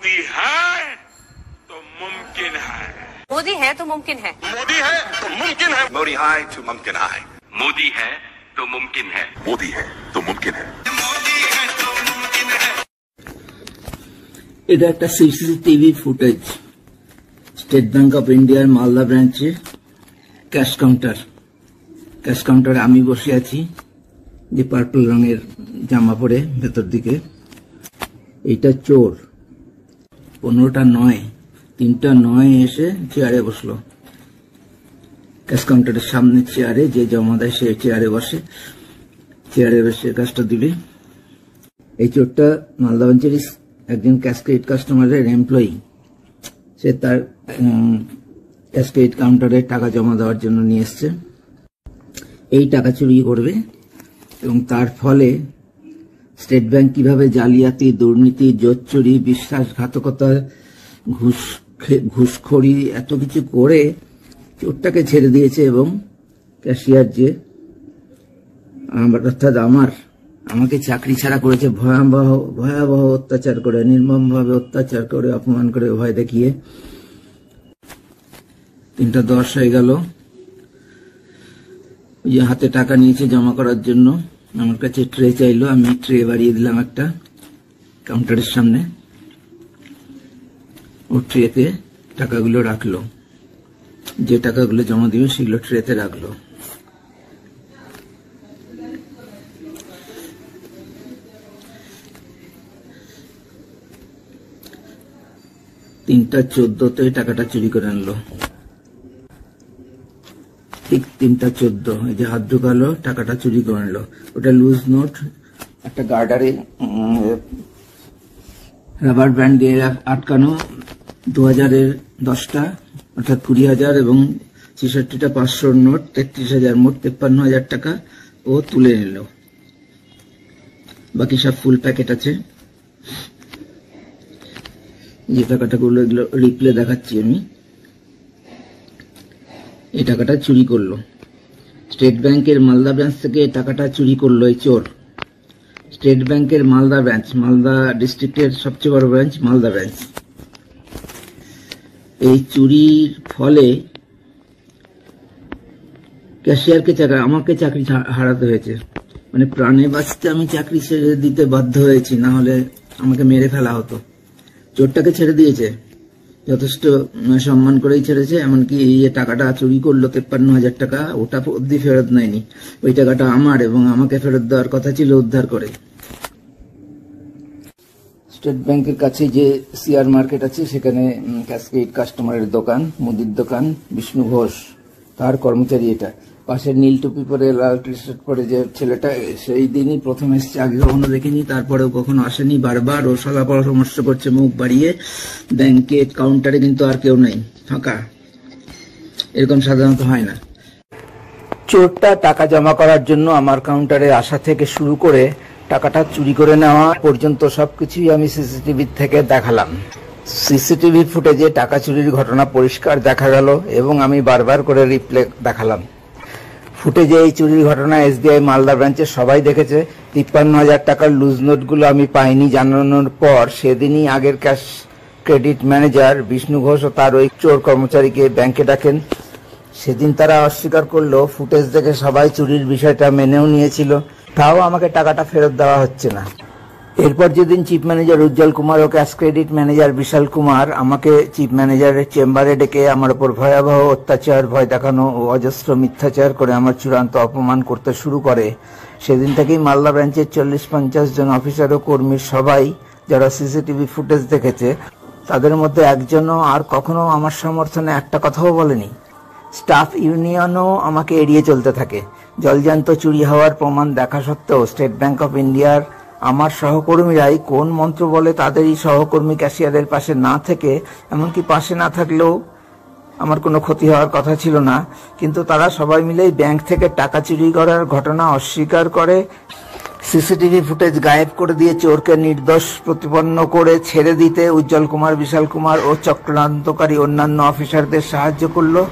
मोदी है तो मुमकिन है। मोदी है तो मुमकिन है। मोदी है तो मुमकिन है। मोदी है तो मुमकिन है। मोदी है तो मुमकिन है। मोदी है तो मुमकिन है। मोदी है तो मुमकिन है। এটা একটা CCTV footage, state bank of ইন্ডিয়ার মালদা ব্রাঞ্চে ক্যাশ কাউন্টারে আমি বসে আছি, যে পার্পল রঙের জামা পরে ভেতর দিকে। এইটা চোর 15টা 9, 3টা 9 এসে চেয়ারে বসলো। ক্যাশ কাউন্টারের সামনে চেয়ারে, যে জমা দেয় সে চেয়ারে বসে, চেয়ারে বসে কাজটা দিবে। এই চোরটা মালদা ব্রাঞ্চের একজন ক্যাশ ক্রেডিট কাস্টমারের এমপ্লয়ি। সে তার ক্যাশ ক্রেডিট কাউন্টারে টাকা জমা দেওয়ার জন্য নিয়ে এসছে। এই টাকা চুরি করবে এবং তার ফলে স্টেট ব্যাংক কিভাবে জালিয়াতি, দুর্নীতি, জোট চুরি, বিশ্বাসঘাতকতা, ঘুষখোরি এত কিছু করে চোরটাকে ছেড়ে দিয়েছে। এবং ক্যাশিয়ার যে অর্থাৎ আমাকে চাকরি ছাড়া করেছে, ভয়াবহ অত্যাচার করে, নির্মমভাবে অত্যাচার করে, অপমান করে, ভয় দেখিয়ে। 3টা 10 হয়ে গেল। যে হাতে টাকা নিয়েছে জমা করার জন্য, আমার কাছে ট্রে চাইলো। আমি ট্রে বাড়িয়ে দিলাম একটা কাউন্টারের সামনে। ও ট্রেতে টাকাগুলো রাখলো, যে টাকাগুলো জমা দিবে সেগুলো ট্রেতে রাখলো। তিনটা 14 টাকাটা চুরি করে আনলো। ঠিক 3টা 14, এই যে হাত ঢুকালো, টাকাটা চুরি করে আনলো। ওটা লুজ নোট, একটা গার্ডারে রাবার ব্যান্ড দিয়ে আটকানো, 2000-এর 10টা অর্থাৎ 20,000 এবং 66টা 500-র নোট, 33,000, মোট 53,000 টাকা ও তুলে নিল। বাকি সব ফুল প্যাকেট আছে। যে টাকাটাগুলো এগুলো রিপ্লে দেখাচ্ছি আমি। এই টাকাটা চুরি করলো স্টেট ব্যাংকের মালদা ব্রাঞ্চ থেকে। টাকাটা চুরি করলো এই চোর স্টেট ব্যাংকের মালদা ব্রাঞ্চ, মালদা ডিস্ট্রিক্টের সবচেয়ে বড় ব্রাঞ্চ মালদা ব্রাঞ্চ। এই চুরির ফলে ক্যাশিয়ারকে আমাকে চাকরি হারাতে হয়েছে। মানে প্রাণে বাঁচতে আমি চাকরি ছেড়ে দিতে বাধ্য হয়েছি, না হলে আমাকে মেরে ফেলা হতো। চোরটাকে ছেড়ে দিয়েছে, যথেষ্ট সম্মান করেই ছেড়েছে। এমনকি এই যে টাকাটা চুরি করলো 53,000 টাকা, ওটা অবধি ফেরত নেয়নি। ওই টাকাটা আমার, এবং আমাকে ফেরত দেওয়ার কথা ছিল উদ্ধার করে। স্টেট ব্যাংকের কাছে যে সিআর মার্কেট আছে, সেখানে ক্যাশ ক্রেডিট কাস্টমারের দোকান, মুদির দোকান, বিষ্ণু ঘোষ, তার কর্মচারী এটা। পাশের নীল টুপি পরে, লাল টি শার্ট পরে যে ছেলেটা, সেই দিনই প্রথম এসছে। আগে কখনো দেখিনি, তারপরেও কখনো আসেনি। বারবার ও সলা পরামর্শ করছে মুখ বাড়িয়ে। ব্যাংকে কাউন্টারে কিন্তু আর কেউ নেই, ফাঁকা। এরকম সাধারণত হয় না। চোরটা টাকা জমা করার জন্য আমার কাউন্টারে আসা থেকে শুরু করে টাকাটা চুরি করে নেওয়া পর্যন্ত সবকিছুই আমি সিসিটিভি থেকে দেখালাম। সিসিটিভি ফুটেজে টাকা চুরির ঘটনা পরিষ্কার দেখা গেল এবং আমি বারবার করে রিপ্লে দেখালাম। ফুটেজে এই চুরির ঘটনা এসবিআই মালদা ব্রাঞ্চের সবাই দেখেছে। 53,000 টাকার লুজ নোটগুলো আমি পাইনি জানানোর পর সেদিনই আগের cash credit manager Bishnu Ghosh ও তার ওই চোর কর্মচারীকে ব্যাংকে ডাকেন। সেদিন তারা অস্বীকার করলো। ফুটেজ দেখে সবাই চুরির বিষয়টা মেনেও নিয়েছিল, তাও আমাকে টাকাটা ফেরত দেওয়া হচ্ছে না। এরপর যেদিন চিফ ম্যানেজার উজ্জ্বল কুমার ও ক্যাশ ক্রেডিট ম্যানেজার বিশাল কুমার আমাকে চিফ ম্যানেজারের চেম্বারে ডেকে আমার উপর ভয়াবহ অত্যাচার, ভয় দেখানো ও অজস্র মিথ্যাচার করে আমার চূড়ান্ত অপমান করতে শুরু করে, সেদিন থেকেই মালদা ব্রাঞ্চের 40-50 জন অফিসার ও কর্মীর সবাই, যারা সিসিটিভি ফুটেজ দেখেছে, তাদের মধ্যে একজনও আর কখনো আমার সমর্থনে একটা কথাও বলেনি। স্টাফ ইউনিয়নও আমাকে এড়িয়ে চলতে থাকে। জলজান্ত চুরি হওয়ার প্রমাণ দেখা সত্ত্বেও স্টেট ব্যাংক অফ ইন্ডিয়ার আমার সহকর্মীরাই কোন মন্ত্র বলে তাদেরই সহকর্মী ক্যাশিয়ারের পাশে না থেকে, এমনকি পাশে না থাকলেও আমার কোনো ক্ষতি হওয়ার কথা ছিল না, কিন্তু তারা সবাই মিলেই ব্যাংক থেকে টাকা চুরি করার ঘটনা অস্বীকার করে। সিসিটিভি ফুটেজ গায়েব করে দিয়ে চোরকে নির্দোষ প্রতিপন্ন করে ছেড়ে দিতে উজ্জ্বল কুমার, বিশাল কুমার ও চক্রান্তকারী অন্যান্য অফিসারদের সাহায্য করলো।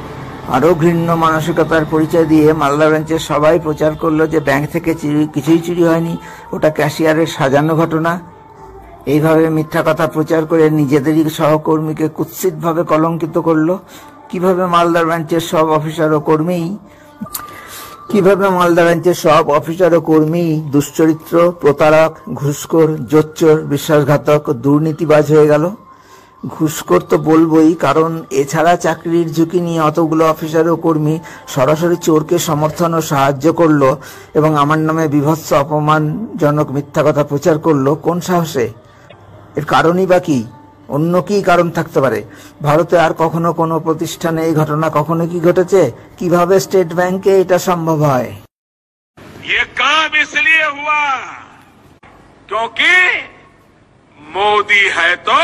আরো ঘৃণ্য মানসিকতার পরিচয় দিয়ে মালদা ব্রাঞ্চের সবাই প্রচার করলো যে ব্যাংক থেকে কিছুই চুরি হয়নি, ওটা ক্যাশিয়ারের সাজানো ঘটনা। এইভাবে মিথ্যা কথা প্রচার করে নিজেদেরই সহকর্মীকে কুৎসিতভাবে কলঙ্কিত করলো। কিভাবে মালদা ব্রাঞ্চের সব অফিসার ও কর্মী দুশ্চরিত্র, প্রতারক, ঘুষখোর, জোচ্চোর, বিশ্বাসঘাতক, দুর্নীতিবাজ হয়ে গেল। ঘুষখোর তো বলবোই, কারণ এছাড়া চাকরির ঝুঁকি নিয়ে অতগুলো অফিসার ও কর্মী সরাসরি চোরকে সমর্থন ও সাহায্য করলো এবং আমার নামে বীভৎস অপমানজনক মিথ্যা কথা প্রচার করলো কোন সাহসে? এর কারণই বা কি? অন্য কি কারণ থাকতে পারে? ভারতে আর কখনো কোনো প্রতিষ্ঠানে এই ঘটনা কখনো কি ঘটেছে? কিভাবে স্টেট ব্যাংকে এটা সম্ভব হয়? ये काम इसलिए हुआ क्योंकि मोदी है तो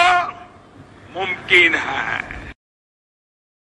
मुमकिन है।